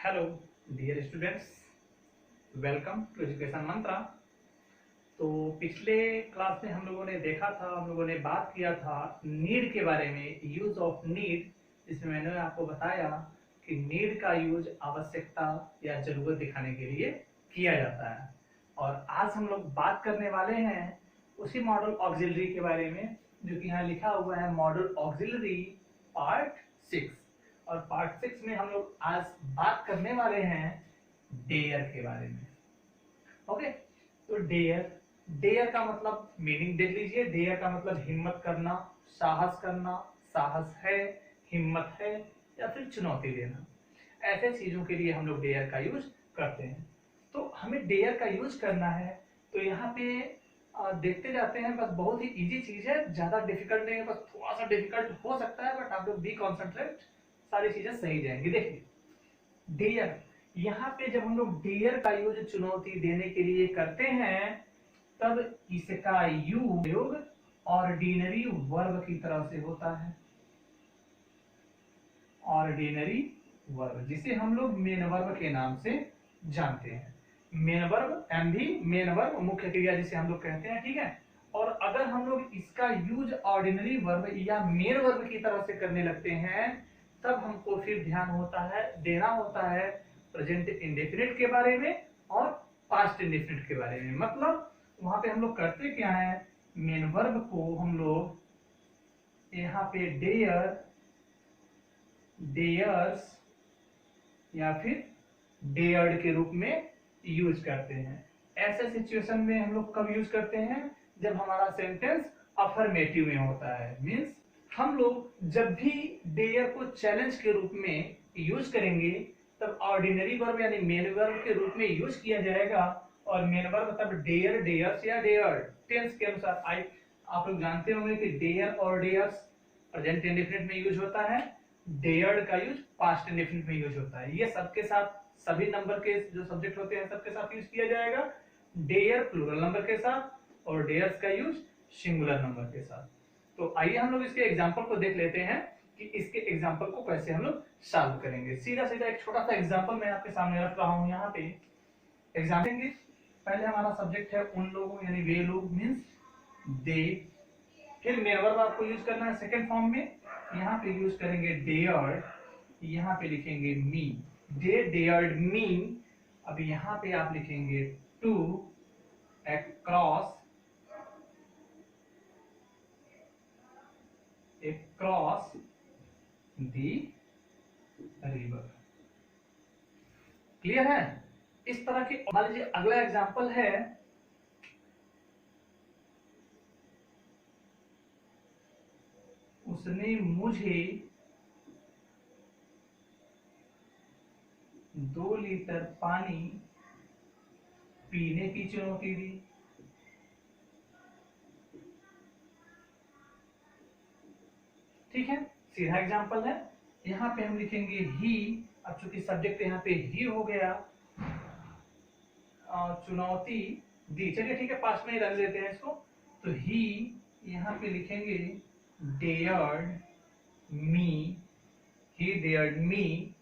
Hello dear students, welcome to education Mantra. तो पिछले class में हम लोगों ने देखा था, हम लोगों ने बात किया था नीड के बारे में, यूज ऑफ नीड, जिसमें मैंने आपको बताया कि नीड का यूज आवश्यकता या जरूरत दिखाने के लिए किया जाता है। और आज हम लोग बात करने वाले हैं उसी मॉडल ऑक्सिलरी के बारे में, जो कि यहाँ लिखा हुआ है मॉडल ऑक्सिलरी पार्ट 6। और पार्ट 6 में हम लोग आज बात करने वाले हैं डेयर के बारे में। ओके, तो डेयर डेयर का मतलब मीनिंग देख लीजिए। डेयर का मतलब हिम्मत करना, साहस करना, साहस है, हिम्मत है या फिर चुनौती देना। ऐसे चीजों के लिए हम लोग डेयर का यूज करते हैं। तो हमें डेयर का यूज करना है, तो यहाँ पे देखते जाते हैं। बस बहुत ही इजी चीज है, ज्यादा डिफिकल्ट नहीं है, बस थोड़ा सा डिफिकल्ट हो सकता है, बट आप लोग बी कॉन्सेंट्रेट, सारी चीजें सही जाएंगी। देखिए डेयर, यहाँ पे जब हम लोग डेयर का यूज चुनौती देने के लिए करते हैं, तब इसका यूज ऑर्डिनरी वर्ब की तरह से होता है। ऑर्डिनरी वर्ब, जिसे हम लोग मेन वर्ब के नाम से जानते हैं। Main verb MV, main verb मुख्य क्रिया जिसे हम लोग कहते हैं, ठीक है। और अगर हम लोग इसका यूज ऑर्डिनरी वर्ब या मेन वर्ब की तरह से करने लगते हैं, तब हमको फिर ध्यान होता है, देना होता है प्रेजेंट इंडेफिनिट के बारे में और पास्ट इंडेफिनिट के बारे में। मतलब वहां पे हम लोग करते क्या है, मेन वर्ब को हम लोग यहाँ पे डेयर, डेयर्स या फिर डेयर्ड के रूप में यूज करते हैं। ऐसे सिचुएशन में हम लोग कब यूज करते हैं, जब हमारा सेंटेंस अफर्मेटिव में होता है। मींस हम लोग जब भी डेयर को चैलेंज के रूप में यूज करेंगे, तब ऑर्डिनरी वर्ब यानी मेन वर्ब के रूप में यूज किया जाएगा। और मेन वर्ब तब डेयर, डेयर्स या डेयर्ड टेंस के अनुसार। आप लोग जानते होंगे कि डेयर और डेयर्स प्रेजेंट इंडेफिनिट में यूज होता है, डेयर्ड का यूज पास्ट इंडेफिनिट में यूज होता है। ये सबके साथ, सभी नंबर के जो सब्जेक्ट होते हैं सबके साथ यूज किया जाएगा। डेयर प्लूरल नंबर के साथ और डेयर्स का यूज सिंगुलर नंबर के साथ। तो आइए हम लोग इसके एग्जांपल को देख लेते हैं कि इसके एग्जांपल को कैसे हम लोग सॉल्व करेंगे। सीधा सीधा एक छोटा सा एग्जांपल मैं आपके सामने रख रहा हूं। यहाँ पे एग्जाम्पल, पहले हमारा सब्जेक्ट है उन लोगों यानी वे लोग, मीन्स दे। फिर मेन वर्ब आपको यूज करना है सेकंड फॉर्म में, यहाँ पे यूज करेंगे डेयर्ड, यहाँ पे लिखेंगे मी, दे डेयर्ड मी। अब यहाँ पे आप लिखेंगे to across the river। Clear है? इस तरह के। मान लीजिए अगला एग्जांपल है, उसने मुझे 2 लीटर पानी पीने की चुनौती दी। ठीक है, सीधा एग्जांपल है। यहाँ पे हम लिखेंगे ही। अब चूंकि सब्जेक्ट यहाँ पे ही हो गया, चुनौती दी, चलिए ठीक है, पास में ही रख लेते हैं इसको। तो ही यहाँ पे लिखेंगे dared me, he dared me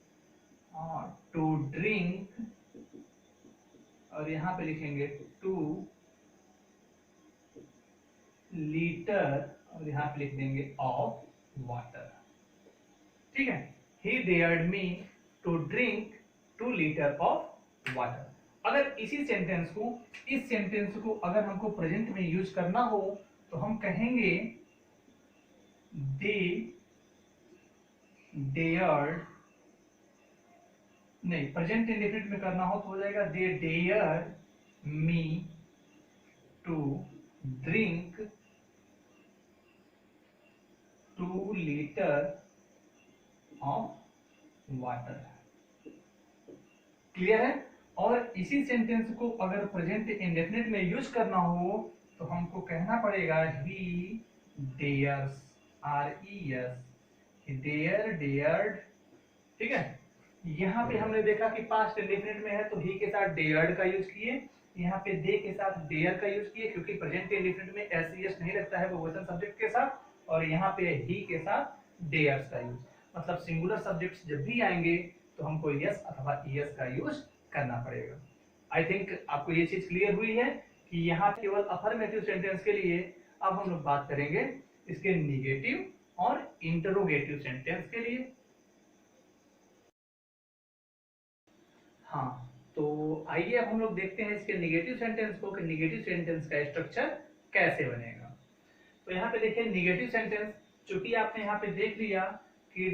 to drink, और यहाँ पे लिखेंगे 2 लीटर, और यहाँ पे लिख देंगे ऑफ वाटर। ठीक है, he dared me to drink 2 litre of water. अगर इसी सेंटेंस को, इस सेंटेंस को अगर हमको प्रेजेंट में यूज करना हो, तो हम कहेंगे they dared, नहीं, प्रेजेंट इंडेफिनिट में करना हो तो हो जाएगा they dared me to drink 2 litre of water. Clear है? और इसी सेंटेंस को अगर प्रेजेंट इंडेफिनिट में यूज करना हो, तो हमको कहना पड़ेगा ही डेयर्स, RES, डेयर, डेयर्ड। ठीक है, यहाँ पे हमने देखा कि पास्ट इंडेफिनिट में है तो ही के साथ डेयर्ड का यूज किए, यहाँ पे दे के साथ डेयर का यूज किए, क्योंकि प्रेजेंट इंडेफिनिट में SES नहीं लगता है बहुवचन सब्जेक्ट के साथ। और यहाँ पे ही के साथ डेयर्स का यूज। मतलब सिंगुलर सब्जेक्ट्स जब भी आएंगे तो हमको यस अथवा ईएस का यूज करना पड़ेगा। आई थिंक आपको ये चीज क्लियर हुई है कि यहाँ केवल अफर्मेटिव सेंटेंस के लिए। अब हम लोग बात करेंगे इसके निगेटिव और इंटरोगेटिव सेंटेंस के लिए। हाँ, तो आइए अब हम लोग देखते हैं इसके निगेटिव सेंटेंस को कि निगेटिव सेंटेंस का स्ट्रक्चर कैसे बनेगा। तो यहाँ पे देखिए निगेटिव सेंटेंस, चूंकि आपने यहाँ पे देख लिया कि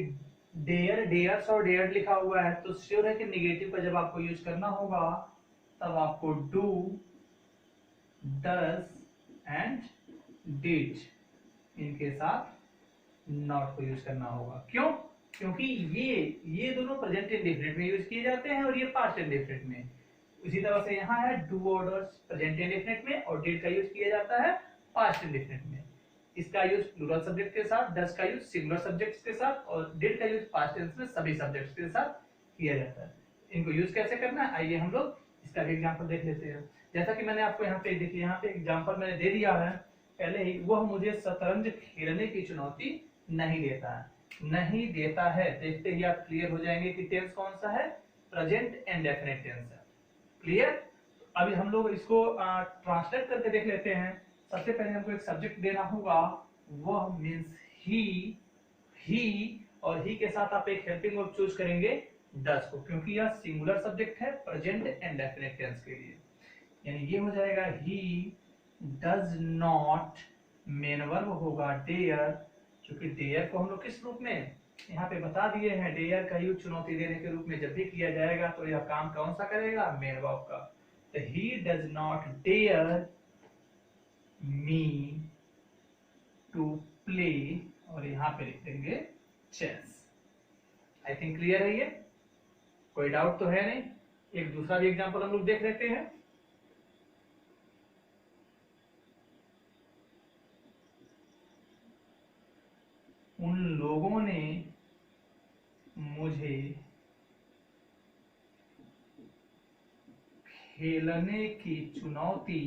डेयर, डेयर्स और डेयर लिखा हुआ है, तो श्योर है कि निगेटिव का जब आपको यूज करना होगा तब आपको डू, डज एंड डिड इनके साथ नॉट को यूज करना होगा। क्यों? क्योंकि ये दोनों प्रेजेंट इंडेफिनिट में यूज किए जाते हैं और ये पास्ट इंडेफिनिट में। इसी तरह से यहाँ है डू और डज प्रेजेंट इंडेफिनिट में और डिड का यूज किया जाता है पास्ट इंडेफिनिट में। इसका यूज प्लूरल सब्जेक्ट के साथ, डज का यूज सिंगुलर सब्जेक्ट्स के साथ और डिड का यूज पास्ट टेंस में सभी सब्जेक्ट्स के साथ किया जाता है। इनको यूज कैसे करना है आइए हम लोग इसका भी एग्जांपल देख लेते हैं। जैसा कि मैंने आपको यहाँ पे देखिए, यहाँ पे एग्जांपल मैंने दे दिया है पहले ही, वह मुझे शतरंज खेलने की चुनौती नहीं देता है। नहीं देता है, देखते ही आप क्लियर हो जाएंगे कि टेंस कौन सा है, प्रेजेंट इंडेफिनिट टेंस है। क्लियर? अभी हम लोग इसको ट्रांसलेट करके देख लेते हैं। सबसे पहले हमको एक सब्जेक्ट देना होगा, वह मीन्स ही और ही के साथ आप एक हेल्पिंग वर्ब चूज करेंगे डज को, क्योंकि यह सिंगुलर सब्जेक्ट है प्रेजेंट इंडेफिनिट टेंस के लिए। यानी ये हो जाएगा ही डज नॉट, मेन वर्ब होगा डेयर, क्योंकि डेयर को हम लोग किस रूप में यहाँ पे बता दिए हैं, डेयर का यूज चुनौती देने के रूप में जब भी किया जाएगा तो यह काम कौन सा करेगा, मेन वर्ब का। तो he does not dare me to play, और यहाँ पे लिख देंगे चेस। आई थिंक क्लियर है ये, कोई डाउट तो है नहीं। एक दूसरा भी एग्जांपल हम लोग देख लेते हैं। उन लोगों ने मुझे खेलने की चुनौती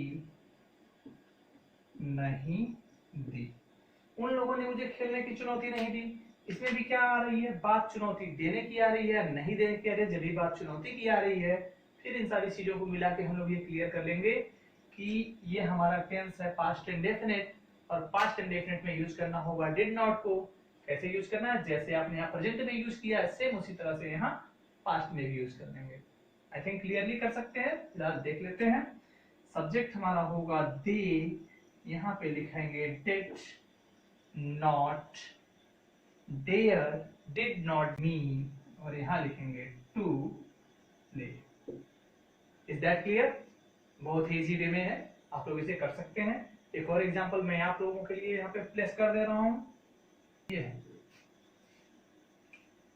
नहीं दी। उन लोगों ने मुझे खेलने की चुनौती नहीं दी, इसमें भी क्या आ रही है, बात चुनौती देने की आ रही है, नहीं देने की आ रही है, जब भी बात चुनौती की आ रही है। फिर इन सारी चीजों को मिला के हम लोग ये क्लियर कर लेंगे कि ये हमारा टेंस है पास्ट इंडेफिनिट, और पास्ट इंडेफिनिट में यूज करना होगा डिड नॉट को। कैसे यूज करना है, जैसे आपने यहाँ प्रेजेंट में यूज किया है सेम उसी तरह से यहाँ पास्ट में भी यूज कर लेंगे। आई थिंक क्लियरली कर सकते हैं। फिलहाल देख लेते हैं। सब्जेक्ट हमारा होगा दे, यहाँ पे लिखेंगे did not dare, did not me, और यहां लिखेंगे to play. Is that clear? बहुत ही इजी वे में है, आप लोग इसे कर सकते हैं। एक और एग्जांपल मैं आप लोगों के लिए यहाँ पे प्लेस कर दे रहा हूं। ये है,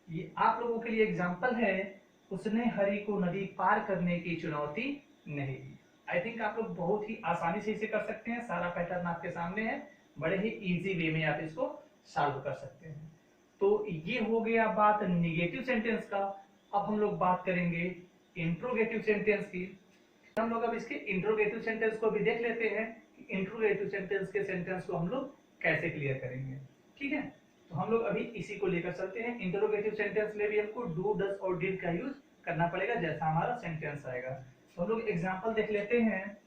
ये आप लोगों के लिए एग्जांपल है, उसने हरि को नदी पार करने की चुनौती नहीं दी। आई थिंक आप लोग बहुत ही आसानी से इसे कर सकते हैं। सारा पैटर्न आपके सामने है, बड़े ही इजी वे में आप इसको सॉल्व कर सकते हैं। तो ये हो गया बात निगेटिव सेंटेंस का। अब हम लोग बात करेंगे इंट्रोगेटिव सेंटेंस की। हम लोग अब इसके इंट्रोगेटिव सेंटेंस को भी देख लेते हैं कि इंट्रोगेटिव सेंटेंस के सेंटेंस को हम लोग कैसे क्लियर करेंगे। ठीक है, तो हम लोग अभी इसी को लेकर चलते हैं। इंट्रोगेटिव सेंटेंस में भी हमको डू, डज और डिड का यूज करना पड़ेगा जैसा हमारा सेंटेंस आएगा। तो हम लोग एग्जाम्पल देख लेते हैं।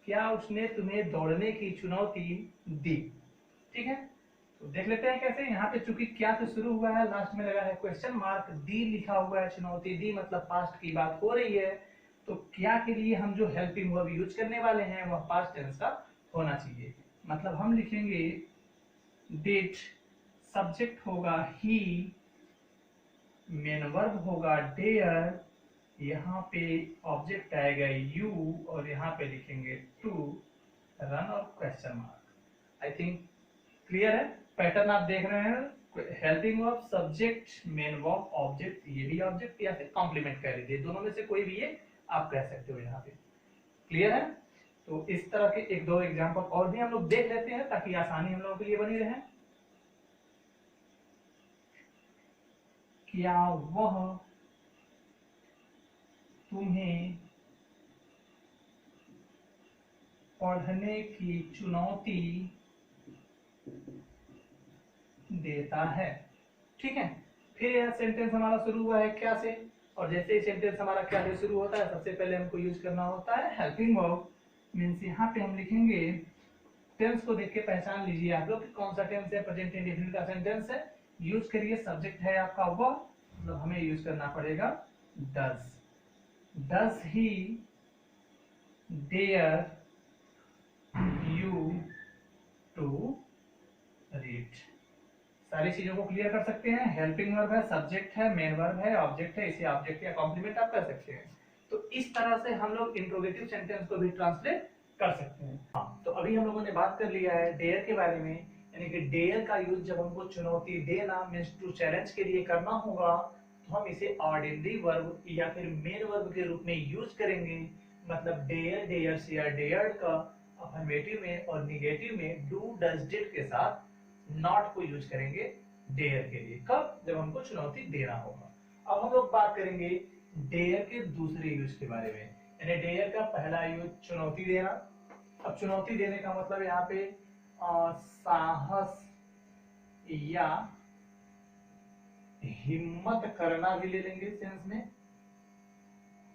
क्या उसने तुम्हें दौड़ने की चुनौती दी? ठीक है, तो देख लेते हैं कैसे। यहाँ पे चूंकि क्या से शुरू हुआ है, लास्ट में लगा है क्वेश्चन मार्क, दी लिखा हुआ है, चुनौती दी मतलब पास्ट की बात हो रही है। तो क्या के लिए हम जो हेल्पिंग वर्ब यूज करने वाले हैं वह पास्ट टेंस का होना चाहिए। मतलब हम लिखेंगे डिड, सब्जेक्ट होगा ही, मेन वर्ब होगा डेयर, यहाँ पे ऑब्जेक्ट आएगा यू, और यहाँ पे लिखेंगे टू, रन और question mark. I think clear है। पैटर्न आप देख रहे हैं, helping verb, subject, main verb, object, ये भी ऑब्जेक्ट या फिर कॉम्प्लीमेंट कह लीजिए, दोनों में से कोई भी ये आप कह सकते हो यहाँ पे। क्लियर है? तो इस तरह के एक दो एग्जांपल और भी हम लोग देख लेते हैं ताकि आसानी हम लोगों के लिए बनी रहे। क्या वह तुम्हें पढ़ने की चुनौती देता है? ठीक है, फिर यह सेंटेंस हमारा शुरू हुआ है क्या से, और जैसे ही सेंटेंस हमारा क्या से शुरू होता है सबसे पहले हमको यूज करना होता है हेल्पिंग वर्ब। मीन्स यहाँ पे हम लिखेंगे, टेंस को देख के पहचान लीजिए आप लोग कौन सा टेंस है, प्रेजेंट इंडेफिनिट का सेंटेंस है। यूज करिए, सब्जेक्ट है आपका वह, मतलब हमें यूज करना पड़ेगा does. Does he dare you to read. सारी चीजों को क्लियर कर सकते हैं। हेल्पिंग वर्ब है, सब्जेक्ट है, मेन वर्ब है, ऑब्जेक्ट है, इसे ऑब्जेक्ट या कॉम्प्लीमेंट आप कर सकते हैं। तो इस तरह से हम लोग इंट्रोगेटिव सेंटेंस को भी ट्रांसलेट कर सकते हैं। हाँ, तो अभी हम लोगों ने बात कर लिया है डेयर के बारे में, यानी कि डेयर का यूज जब हमको चुनौती देना मीन्स टू चैलेंज के लिए करना होगा तो हम इसे ऑर्डिनरी वर्ब या फिर मेन वर्ब के रूप में यूज करेंगे। मतलब डेयर, डेयर्स या डेयर्ड का अफर्मेटिव में और निगेटिव में डू, डज, डिड के साथ नॉट को यूज करेंगे डेयर के लिए। कब? जब हमको चुनौती देना होगा। अब हम लोग बात करेंगे डेयर के दूसरे यूज के बारे में। यानी डेयर का पहला यूज चुनौती देना। अब चुनौती देने का मतलब यहाँ पे साहस या हिम्मत करना भी ले लेंगे सेंस में।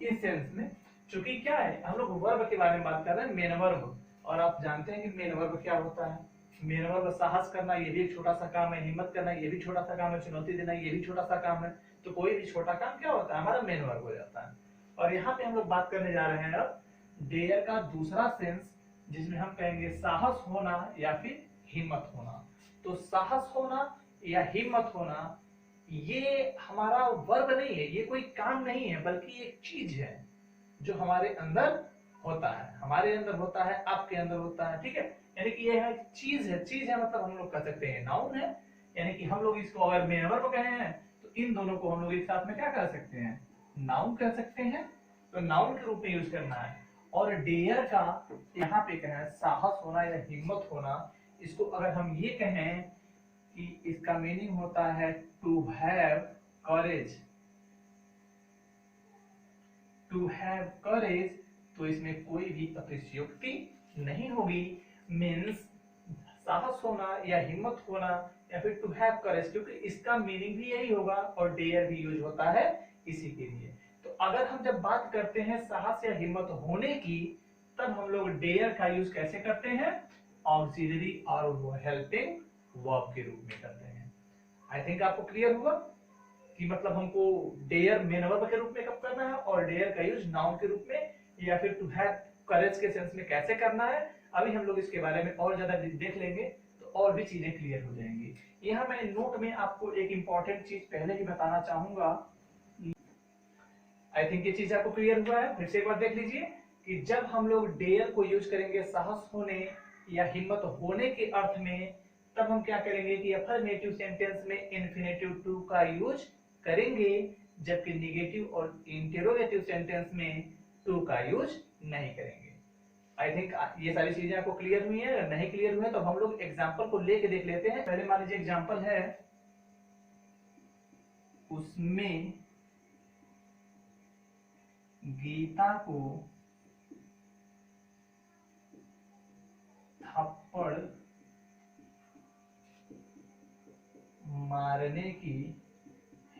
इस सेंस में चूंकि क्या है, हम लोग वर्ब के बारे में बात कर रहे हैं, मेन वर्ब, और आप जानते हैं कि मेन वर्ब क्या होता है। मेन वर्ब साहस करना ये भी एक छोटा सा काम है, हिम्मत करना ये भी छोटा सा काम है, चुनौती देना ये भी छोटा सा काम है। तो कोई भी छोटा काम क्या होता है, हमारा मेन वर्ब हो जाता है। और यहाँ पे हम लोग बात करने जा रहे हैं अब डेयर का दूसरा सेंस, जिसमें हम कहेंगे साहस होना या फिर हिम्मत होना। तो साहस होना या हिम्मत होना ये हमारा वर्ब नहीं है, ये कोई काम नहीं है, बल्कि एक चीज है जो हमारे अंदर होता है, हमारे अंदर होता है, आपके अंदर होता है। ठीक है, यानी कि यह चीज है। चीज है मतलब हम लोग कह सकते हैं नाउन है, यानी कि हम लोग इसको अगर मेन वर्ब कहे हैं तो इन दोनों को हम लोग एक साथ में क्या कह सकते हैं, नाउन कह सकते हैं। तो नाउन के रूप में यूज करना है। और डेयर का यहाँ पे कहें साहस होना या हिम्मत होना, इसको अगर हम ये कहें कि इसका मीनिंग होता है to have courage. To have courage, तो इसमें कोई भी अतिशयोक्ति नहीं होगी। मीन्स साहस होना या हिम्मत होना या फिर टू हैव करेज, क्योंकि इसका मीनिंग भी यही होगा और डेयर भी यूज होता है इसी के लिए। तो अगर हम जब बात करते हैं साहस या हिम्मत होने की, तब हम लोग डेयर का यूज कैसे करते हैं, ऑक्सिलरी और हेल्पिंग वर्ब के रूप में करते हैं। आई थिंक आपको क्लियर हुआ कि मतलब हमको डेयर मेन वर्ब के रूप में कब करना है और डेयर का यूज नाउन के रूप में या फिर टू हैव करेज के सेंस में कैसे करना है। अभी हम लोग इसके बारे में और ज्यादा देख लेंगे तो और भी चीजें क्लियर हो जाएंगी। यहाँ मैं नोट में आपको एक इंपॉर्टेंट चीज पहले ही बताना चाहूंगा। आई थिंक ये चीज आपको क्लियर हुआ है, फिर से एक बार देख लीजिए कि जब हम लोग डेयर को यूज करेंगे साहस होने या हिम्मत होने के अर्थ में, तब हम क्या करेंगे कि अफर्मेटिव सेंटेंस में इन्फिनेटिव टू का यूज करेंगे, जबकि निगेटिव और इंटेरोगेटिव सेंटेंस में टू का यूज नहीं करेंगे। आई थिंक ये सारी चीजें आपको क्लियर हुई है। अगर नहीं क्लियर हुई है तो हम लोग एग्जांपल को लेके देख लेते हैं। पहले मान लीजिए एग्जांपल है, उसमें गीता को थप्पड़ मारने की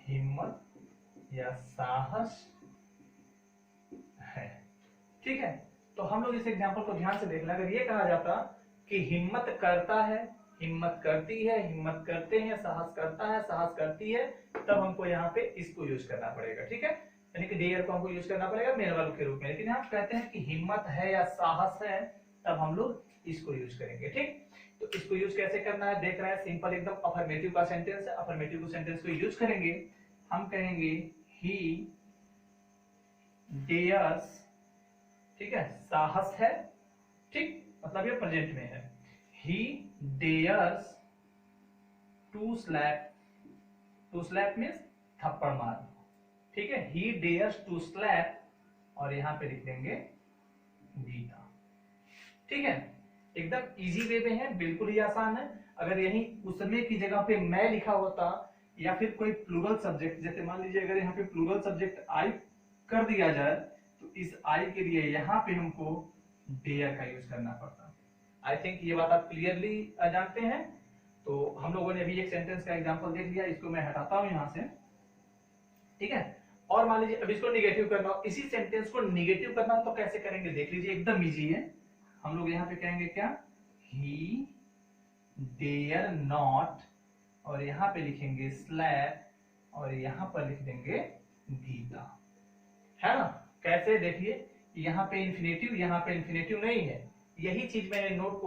हिम्मत या साहस है। ठीक है, तो हम लोग इस एग्जांपल को ध्यान से देखना। अगर ये कहा जाता कि हिम्मत करता है, हिम्मत करती है, हिम्मत करते हैं, साहस करता है, साहस करती है, तब हमको यहाँ पे इसको यूज करना पड़ेगा। ठीक है, यानी कि डेयर को हमको यूज करना पड़ेगा मेन वर्ब के रूप में। लेकिन हम कहते हैं कि हिम्मत है या साहस है, तब हम लोग इसको यूज करेंगे। ठीक, तो इसको यूज कैसे करना है देख रहे हैं, सिंपल एकदम अफर्मेटिव का सेंटेंस है। अफर्मेटिव सेंटेंस को यूज करेंगे, हम कहेंगे ही डेयर्स, ठीक है, साहस है, ठीक, मतलब ये प्रेजेंट में है। He dares to slap, to slap means थप्पड़ मार, ठीक है, ही डेयर्स टू स्लैप, और यहां पे लिख देंगे गीता। ठीक है, एकदम इजी वे में है, बिल्कुल ही आसान है। अगर यही उसमें की जगह पे मैं लिखा होता या फिर कोई प्लूरल सब्जेक्ट, जैसे मान लीजिए अगर यहाँ पे प्लूरल सब्जेक्ट आई कर दिया जाए तो इस आई के लिए यहाँ पे हमको डेयर का यूज करना पड़ता। आई थिंक ये बात आप क्लियरली जानते हैं। तो हम लोगों ने अभी एक सेंटेंस का एग्जांपल देख लिया, इसको मैं हटाता हूं यहां से, ठीक है। और मान लीजिए अब इसको निगेटिव करना हो, इसी सेंटेंस को निगेटिव करना हो तो कैसे करेंगे देख लीजिए, एकदम इजी है। हम लोग यहाँ पे कहेंगे क्या, ही डेयर नॉट, और यहाँ पे लिखेंगे स्लैप, और यहाँ पर लिख देंगे गीता, है ना। कैसे देखिए, यहाँ पे इन्फिनेटिव, यहाँ पे इन्फिनेटिव नहीं है। यही चीज मैंने नोट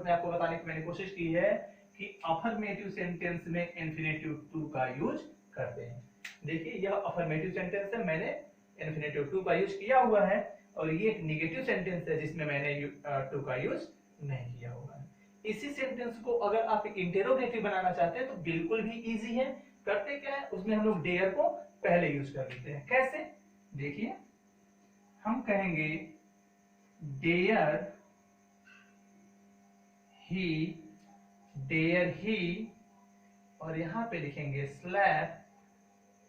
में आपको बताने की मैंने कोशिश की है कि अफर्मेटिव सेंटेंस में इन्फिनेटिव टू का यूज करते हैं। देखिए यह अफर्मेटिव सेंटेंस है, मैंने इन्फिनेटिव टू का यूज किया हुआ है, और ये एक नेगेटिव सेंटेंस है जिसमें मैंने टू का यूज नहीं किया हुआ है। इसी सेंटेंस को अगर आप इंटेरोगेटिव बनाना चाहते हैं तो बिल्कुल भी इजी है। करते क्या है, उसमें हम लोग डेयर को पहले यूज कर लेते हैं। कैसे देखिए, हम कहेंगे डेयर ही, और यहां पे लिखेंगे स्लैप,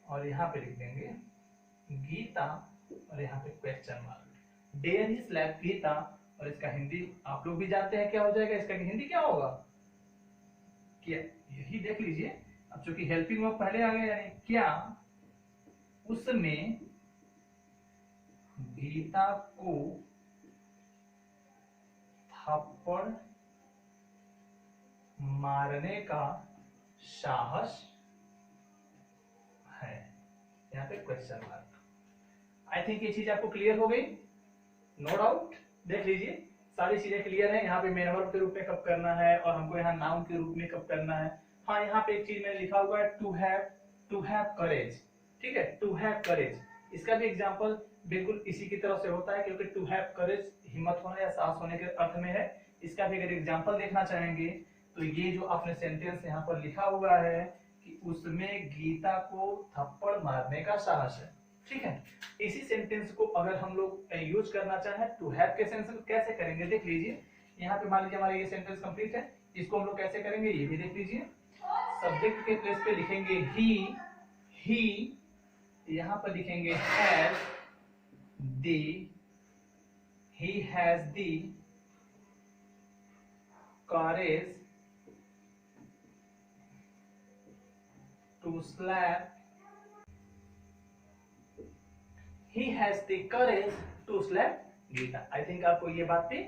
और यहां पे लिख देंगे गीता, और यहाँ पे question mark. Dare he slap Geeta, और इसका हिंदी आप लोग भी जानते हैं क्या हो जाएगा, इसका हिंदी क्या होगा, क्या, यही देख लीजिए। अब चूंकि हेल्पिंग वर्ब पहले आ गया, यानी क्या उसमें गीता को थप्पड़ मारने का साहस है, यहाँ पे क्वेश्चन मार्क। आई थिंक ये चीज आपको क्लियर हो गई, नो डाउट। देख लीजिए सारी चीजें क्लियर है। यहाँ पे मेन वर्ब के रूप में कब करना है, और हमको यहाँ नाउन के रूप में कब करना है। हाँ, यहाँ पे एक चीज मैंने लिखा हुआ है, टू हैव करेज, ठीक है, टू हैव करेज। इसका भी एग्जांपल बिल्कुल इसी की तरह से होता है, क्योंकि टू हैव करेज हिम्मत होना या साहस होने के अर्थ में है। इसका भी अगर एग्जांपल देखना चाहेंगे तो ये जो आपने सेंटेंस यहाँ पर लिखा हुआ है कि उसमें गीता को थप्पड़ मारने का साहस है, ठीक है। इसी सेंटेंस को अगर हम लोग यूज करना चाहें टू हैव के सेंस में कैसे करेंगे देख लीजिए। यहाँ पे मान लीजिए हमारा ये सेंटेंस कंप्लीट है, इसको हम लोग कैसे करेंगे ये भी देख लीजिए। सब्जेक्ट के प्लेस पे लिखेंगे ही, यहाँ पर लिखेंगे has the, he has the courage to slap, he has the courage to slap Geeta. I think आपको ये बात भी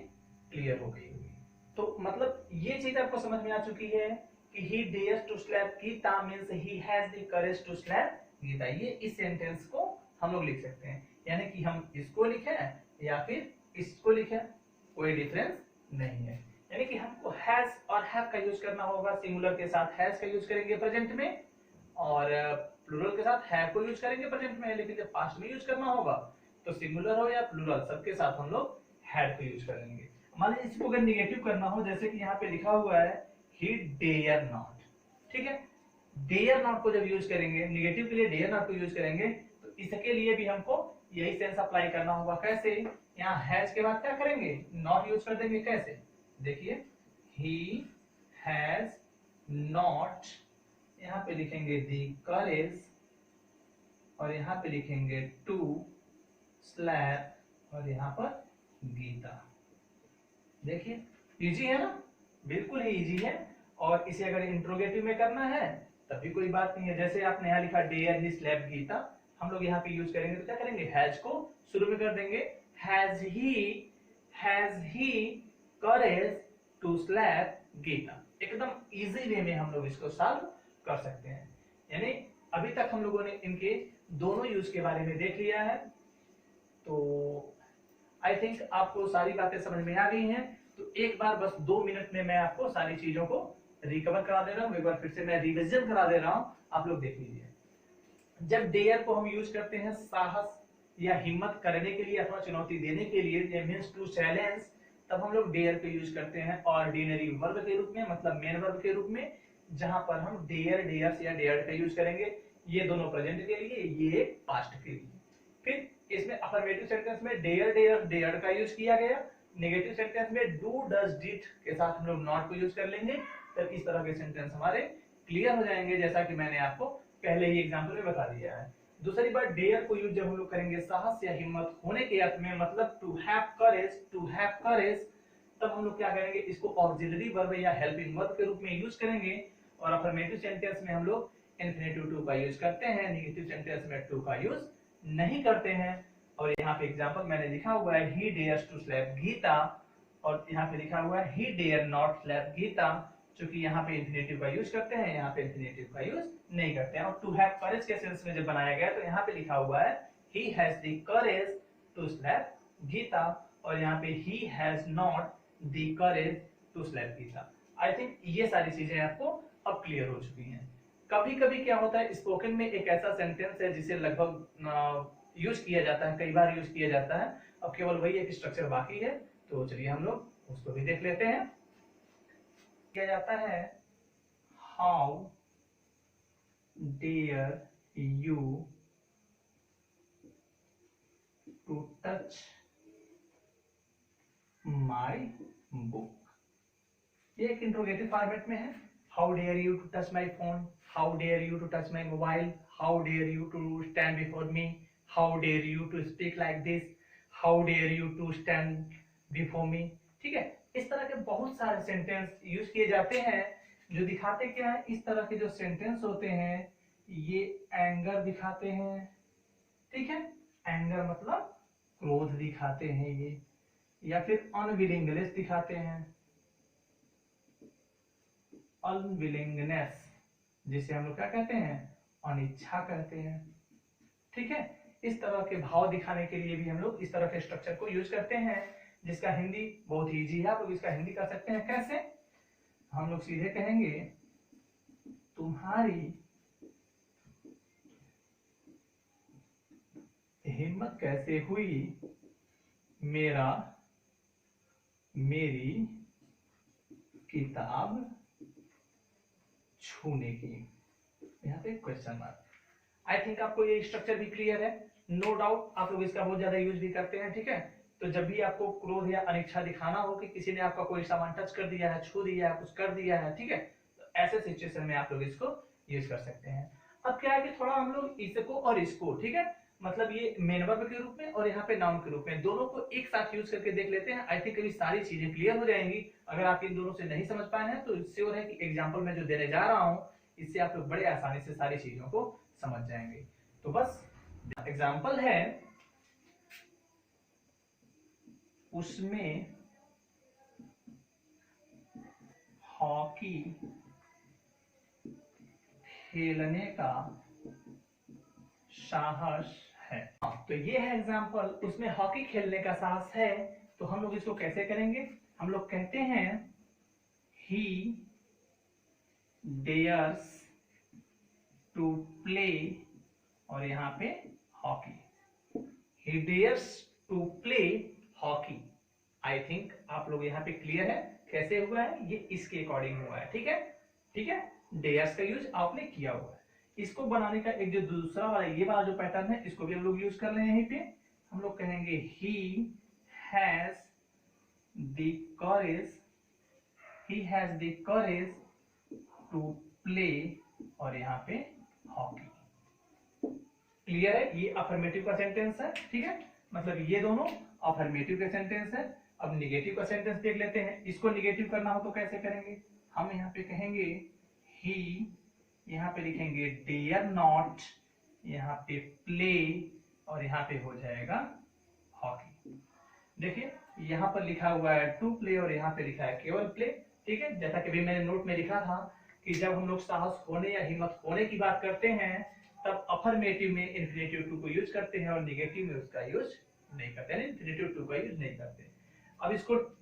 क्लियर हो गई होगी। तो मतलब ये चीज आपको समझ में आ चुकी है कि he dares to slap Gita means he has the courage to slap Gita. ये इस सेंटेंस को हम लोग लिख सकते हैं, यानी कि हम इसको लिखें या फिर इसको लिखें, कोई डिफरेंस नहीं है। यानी कि हमको हैज और हैव का यूज करना होगा। सिंगुलर के साथ हैज का यूज करेंगे प्रेजेंट में, और प्लूरल के साथ हैव को यूज करेंगे प्रेजेंट में। लेकिन जब पास्ट में यूज करना होगा तो सिंगुलर हो या प्लूरल, सबके साथ हम लोग हैड को यूज करेंगे। मान लीजिए इसको अगर निगेटिव करना हो, जैसे कि यहाँ पे लिखा हुआ है ही डेयर नॉट, ठीक है। डेयर नॉट को जब यूज करेंगे निगेटिव के लिए, डेयर नॉट को यूज करेंगे तो इसके लिए भी हमको यही सेंस अप्लाई करना होगा। कैसे, यहाँ हैज के बाद क्या करेंगे, नॉट यूज कर देंगे। कैसे देखिए, ही हैज नॉट, यहाँ पे लिखेंगे दी करेज, और यहाँ पे लिखेंगे टू स्लैप, और यहाँ पर गीता। देखिए इजी है ना, बिल्कुल ही इजी है। और इसे अगर इंट्रोगेटिव में करना है तब भी कोई बात नहीं है। जैसे आपने यहाँ लिखा डेयर ही स्लैप गीता, हम लोग यहाँ पे यूज करेंगे तो क्या करेंगे, हैज को शुरू में कर देंगे। Has he courage to slap Geeta. एकदम इजी वे में हम लोग इसको सॉल्व कर सकते हैं। यानी अभी तक हम लोगों ने इनके दोनों यूज के बारे में देख लिया है। तो आई थिंक आपको सारी बातें समझ में आ गई हैं। तो एक बार बस 2 मिनट में मैं आपको सारी चीजों को रिकवर करा दे रहा हूँ, एक बार फिर से मैं रिविजन करा दे रहा हूँ, आप लोग देख लीजिए। जब डेयर को हम यूज करते हैं साहस या हिम्मत करने के लिए अथवा चुनौती देने के लिए, मीन्स टू चैलेंज, तब हम लोग डेयर को यूज करते हैं ऑर्डिनरी वर्ब के रूप में, मतलब मेन वर्ब के रूप में, जहां पर हम डेयर, डेयर्स या डेयर्ड का यूज करेंगे। ये दोनों प्रेजेंट के लिए, ये पास्ट के लिए। फिर इसमें अफर्मेटिव सेंटेंस में डेयर, डेयर, डेयर्ड का यूज किया गया। नेगेटिव सेंटेंस में डू, डज, डिड के साथ हम लोग नॉट को यूज कर लेंगे। तब इस तरह के सेंटेंस हमारे क्लियर हो जाएंगे, जैसा कि मैंने आपको पहले ही एग्जाम्पल में बता दिया है। दूसरी बात, डेयर को यूज जब हम लोग करेंगे साहस या हिम्मत होने के अर्थ में, मतलब टू हैव करेज तब हम लोग क्या करेंगे, इसको ऑक्सिलरी वर्ब या हेल्पिंग वर्ब के रूप में यूज करेंगे। और अफर्मेटिव सेंटेंस में हम लोग इन्फिनेटिव टू का यूज करते हैं, नेगेटिव सेंटेंस में टू का यूज नहीं करते हैं। और यहाँ पे एग्जांपल मैंने लिखा हुआ है he dares to slap Geeta, और यहाँ पे लिखा हुआ है he dare not slap Geeta, क्योंकि यहाँ पे इन्फिनेटिव का यूज करते हैं, यहाँ पे इन्फिनेटिव का यूज नहीं करते हैं। और टू हैव करेज के सेंस में जब बनाया गया तो यहाँ पे लिखा हुआ है he has the courage to slap Gita, और यहाँ पे he has not the courage to slap Geeta. I think ये सारी चीजें आपको अब क्लियर हो चुकी हैं। कभी कभी क्या होता है, स्पोकन में एक ऐसा सेंटेंस है जिसे लगभग यूज किया जाता है, कई बार यूज किया जाता है, अब केवल वही एक स्ट्रक्चर बाकी है, तो चलिए हम लोग उसको भी देख लेते हैं। किया जाता है how dare you to touch my book। ये एक इंट्रोगेटिव फॉर्मेट में है। How dare you to touch my phone, how dare you to touch my mobile, how dare you to stand before me, how dare you to speak like this, how dare you to stand before me. ठीक है, इस तरह के बहुत सारे sentence use किए जाते हैं जो दिखाते क्या है, इस तरह के जो सेंटेंस होते हैं ये एंगर दिखाते हैं। ठीक है, एंगर मतलब क्रोध दिखाते हैं ये, या फिर अनविलिंगनेस दिखाते हैं, अनविलिंगनेस जिसे हम लोग क्या कहते हैं, अनिच्छा कहते हैं। ठीक है, इस तरह के भाव दिखाने के लिए भी हम लोग इस तरह के स्ट्रक्चर को यूज करते हैं, जिसका हिंदी बहुत ही इजी है, आप लोग इसका हिंदी कर सकते हैं। कैसे, हम लोग सीधे कहेंगे तुम्हारी हिम्मत कैसे हुई मेरी किताब छूने की। यहाँ पे क्वेश्चन मार्क। आई थिंक आपको ये स्ट्रक्चर भी क्लियर है। नो डाउट आप लोग इसका बहुत ज्यादा यूज भी करते हैं। ठीक है, तो जब भी आपको क्रोध या अनिच्छा दिखाना हो कि किसी ने आपका कोई सामान टच कर दिया है, छू दिया है, कुछ कर दिया है, ठीक है, तो ऐसे सिचुएशन में आप लोग इसको यूज कर सकते हैं। अब क्या है कि थोड़ा हम लोग इसको और इसको, ठीक है, मतलब ये मेन वर्ब के रूप में और यहाँ पे नाउन के रूप में, दोनों को एक साथ यूज करके देख लेते हैं। आई थिंक अभी सारी चीजें क्लियर हो जाएंगी। अगर आप इन दोनों से नहीं समझ पाए हैं तो श्योर है कि एग्जाम्पल में जो देने जा रहा हूँ इससे आप लोग बड़े आसानी से सारी चीजों को समझ जाएंगे। तो बस एग्जाम्पल है, उसमें हॉकी खेलने का साहस है। तो ये है एग्जाम्पल, उसमें हॉकी खेलने का साहस है। तो हम लोग इसको कैसे करेंगे, हम लोग कहते हैं ही डेयर्स टू प्ले, और यहाँ पे hockey, he dares to play hockey. I think आप लोग यहाँ पे क्लियर है कैसे हुआ है, ये इसके अकॉर्डिंग हुआ है। ठीक है, ठीक है, डेयर्स का यूज आपने किया हुआ है। इसको बनाने का एक जो दूसरा वाला ये वाला जो पैटर्न है, इसको भी हम लोग यूज कर रहे हैं। यहीं पे हम लोग कहेंगे he has the courage, he has the courage to play, और यहाँ पे हॉकी। क्लियर है, ये अफर्मेटिव का सेंटेंस है। ठीक है, मतलब ये दोनों अफर्मेटिव के सेंटेंस है। अब निगेटिव का सेंटेंस देख लेते हैं। इसको निगेटिव करना हो तो कैसे करेंगे, हम यहाँ पे कहेंगे ही, यहाँ पे लिखेंगे डेयर नॉट, यहाँ पे प्ले, और यहाँ पे हो जाएगा हॉकी। देखिए यहाँ पर लिखा हुआ है टू प्ले और यहाँ पे लिखा है केवल प्ले। ठीक है, जैसा कि भी मैंने नोट में लिखा था कि जब हम लोग साहस होने या हिम्मत होने की बात करते हैं तब अफर्मेटिव में इन्फिनेटिव टू को यूज करते हैं और निगेटिव में उसका यूज नहीं करते हैं, इन्फिनेटिव टू का यूज नहीं करते। अब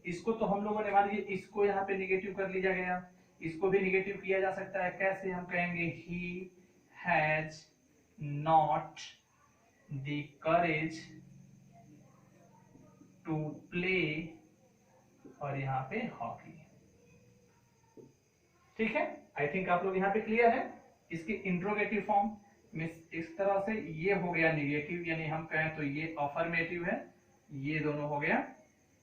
इसको तो हम लोगों ने मान लीजिए इसको यहाँ पे निगेटिव कर लिया गया, इसको भी निगेटिव किया जा सकता है। कैसे, हम कहेंगे he has not the courage to play, और यहाँ पे हॉकी। ठीक है, आई थिंक आप लोग यहाँ पे क्लियर है। इसकी इंट्रोगेटिव फॉर्म में इस तरह से ये हो गया निगेटिव, यानी हम कहें तो ये अफर्मेटिव है, ये दोनों हो गया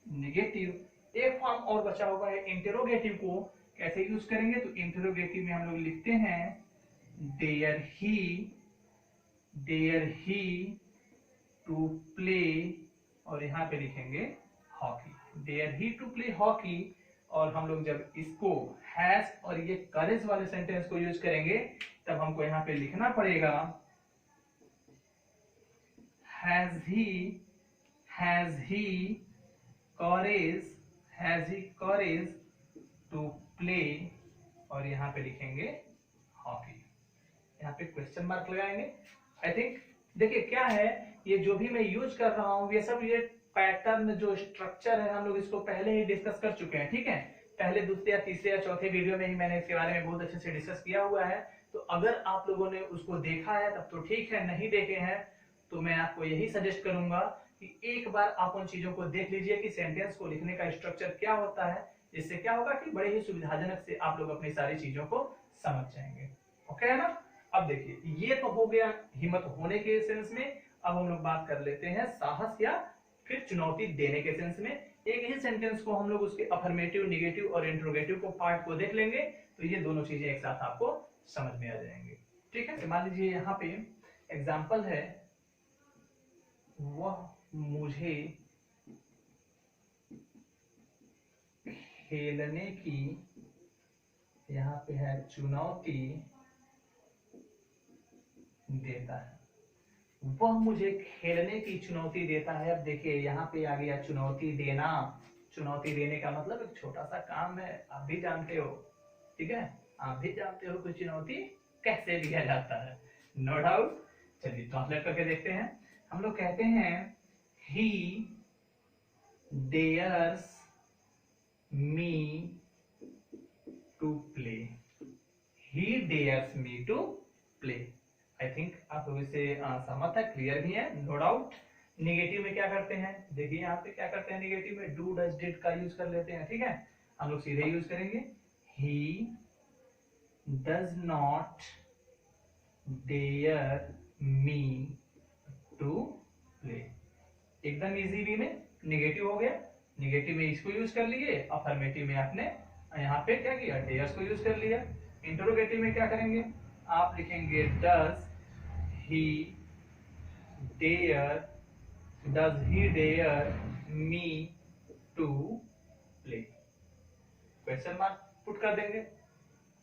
निगेटिव। एक फॉर्म और बचा हुआ है इंटेरोगेटिव को कैसे यूज करेंगे, तो इंटेरोगेटिव में हम लोग लिखते हैं डेयर ही टू प्ले, और यहाँ पे लिखेंगे hockey. Dare he to play hockey, और हम लोग जब इसको हैज और ये करेज वाले सेंटेंस को यूज करेंगे तब हमको यहाँ पे लिखना पड़ेगा has he courage to play, और यहाँ पे लिखेंगे हॉकी, यहाँ पे क्वेश्चन मार्क लगाएंगे। आई थिंक देखिए क्या है, ये जो भी मैं यूज कर रहा हूँ ये सब, ये पैटर्न जो स्ट्रक्चर है हम लोग इसको पहले ही डिस्कस कर चुके हैं, ठीक है। पहले दूसरे या तीसरे या चौथे वीडियो में ही मैंने इसके बारे में बहुत अच्छे से डिस्कस किया हुआ है। तो अगर आप लोगों ने उसको देखा है तब तो ठीक है, नहीं देखे हैं तो मैं आपको यही सजेस्ट करूंगा कि एक बार आप उन चीजों को देख लीजिए कि सेंटेंस को लिखने का स्ट्रक्चर क्या होता है। इससे क्या होगा कि बड़े ही सुविधाजनक से आप लोग अपनी सारी चीजों को समझ जाएंगे। ओके है ना। अब देखिए ये तो हो गया हिम्मत होने के सेंस में। अब हम लोग बात कर लेते हैं साहस या फिर चुनौती देने के सेंस में। एक ही सेंटेंस को हम लोग उसके अफर्मेटिव, नेगेटिव और इंट्रोगेटिव को पार्ट को देख लेंगे तो ये दोनों चीजें एक साथ आपको समझ में आ जाएंगी, ठीक है। मान लीजिए यहाँ पे एग्जाम्पल है, वह मुझे खेलने की, यहाँ पे है चुनौती देता है, वह मुझे खेलने की चुनौती देता है। अब देखिए यहाँ पे आ गया चुनौती देना। चुनौती देने का मतलब एक छोटा सा काम है, आप भी जानते हो, ठीक है, आप भी जानते हो कि चुनौती कैसे दिया जाता है, नो डाउट। चलिए ट्रांसलेट करके देखते हैं। हम लोग कहते हैं he dares me to play, he dares me to play. I think आप लोग इसे सहमत है, क्लियर भी है, नो डाउट। निगेटिव में क्या करते हैं, देखिए यहाँ पे क्या करते हैं, निगेटिव में डू डज डिड का यूज कर लेते हैं, ठीक है। हम लोग सीधे यूज करेंगे he does not dare me to play. एकदम इजी वे में निगेटिव हो गया, निगेटिव में इसको यूज कर लिए, अफर्मेटिव में आपने यहाँ पे क्या किया, डेयर्स को यूज कर लिया। इंटरोगेटिव में क्या करेंगे, आप लिखेंगे does he dare me to play, question mark put कर देंगे,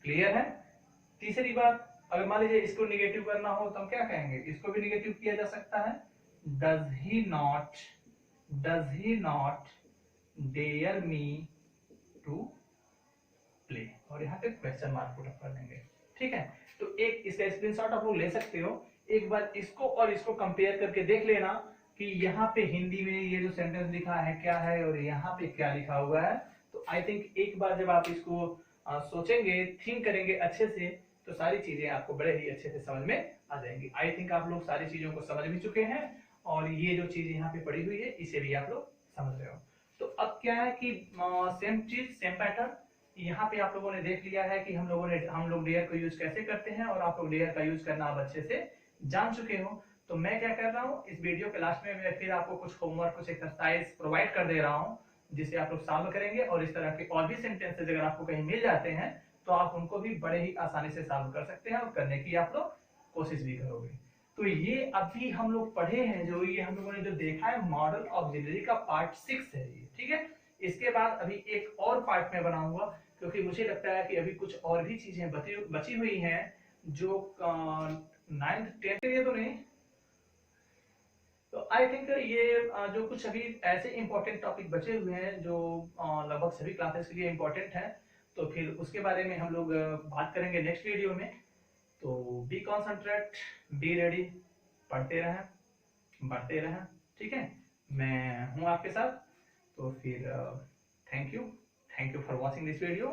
क्लियर है। तीसरी बात, अगर मान लीजिए इसको निगेटिव करना हो तो हम क्या कहेंगे, इसको भी निगेटिव किया जा सकता है, does he not dare me to play, और यहाँ पे क्वेश्चन मार्क पुट कर देंगे, ठीक है। तो एक इसका स्क्रीनशॉट आप लोग ले सकते हो, एक बार इसको और इसको कंपेयर करके देख लेना कि यहाँ पे हिंदी में ये जो सेंटेंस लिखा है क्या है और यहाँ पे क्या लिखा हुआ है। तो आई थिंक एक बार जब आप इसको सोचेंगे, थिंक करेंगे अच्छे से, तो सारी चीजें आपको बड़े ही अच्छे से समझ में आ जाएंगी। आई थिंक आप लोग सारी चीजों को समझ भी चुके हैं और ये जो चीज यहाँ पे पड़ी हुई है इसे भी आप लोग समझ रहे हो। तो अब क्या है कि सेम चीज, सेम पैटर्न यहाँ पे आप लोगों ने देख लिया है कि हम लोग डेयर को यूज कैसे करते हैं, और आप लोग डेयर का यूज करना अब अच्छे से जान चुके हो। तो मैं क्या कर रहा हूँ, इस वीडियो के लास्ट में मैं फिर आपको कुछ होमवर्क, कुछ एक्सरसाइज प्रोवाइड कर दे रहा हूँ जिसे आप लोग सॉल्व करेंगे, और इस तरह के और भी सेंटेंसेस अगर आपको कहीं मिल जाते हैं तो आप उनको भी बड़े ही आसानी से सॉल्व कर सकते हैं और करने की आप लोग कोशिश भी करोगे। तो ये अभी हम लोग पढ़े हैं, जो ये हम लोगों ने जो देखा है मॉडल ऑक्सिलरी का पार्ट 6 है ये, ठीक है। इसके बाद अभी एक और पार्ट में बनाऊंगा, क्योंकि मुझे लगता है कि अभी कुछ और भी चीजें बची हुई हैं जो 9th 10th के लिए तो नहीं। तो आई थिंक ये जो कुछ अभी ऐसे इंपॉर्टेंट टॉपिक बचे हुए हैं जो लगभग सभी क्लासेस के लिए इंपॉर्टेंट है, तो फिर उसके बारे में हम लोग बात करेंगे नेक्स्ट वीडियो में। तो बी कॉन्सेंट्रेट, बी रेडी, पढ़ते रहें, बढ़ते रहें, ठीक है। मैं हूं आपके साथ, तो फिर thank you for watching this video.